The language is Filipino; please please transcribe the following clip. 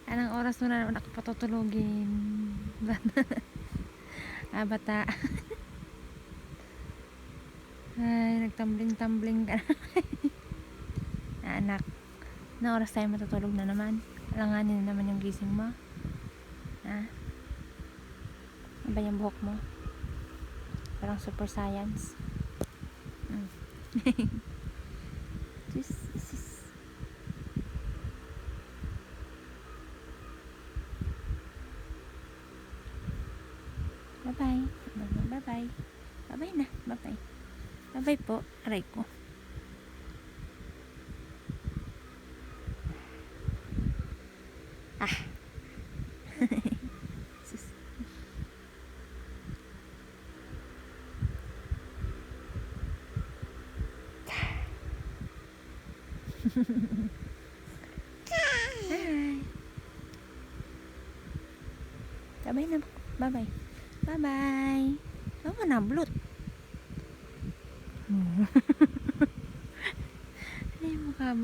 Anong oras mo na naman ako patutulugin? Bata. Ay, nagtambling-tambling ka na. Anak, na oras tayo matutulog na naman? Alanganin na naman yung gising mo. Ano ba yung buhok mo? Parang super science. Sis. Bye-bye. Bye-bye. Bye-bye na. Bye-bye. Bye-bye po. Aray ko. Sus. Hi. Bye-bye na. Bye-bye. Bye-bye. Ano na, blood? Ay, mukha mo.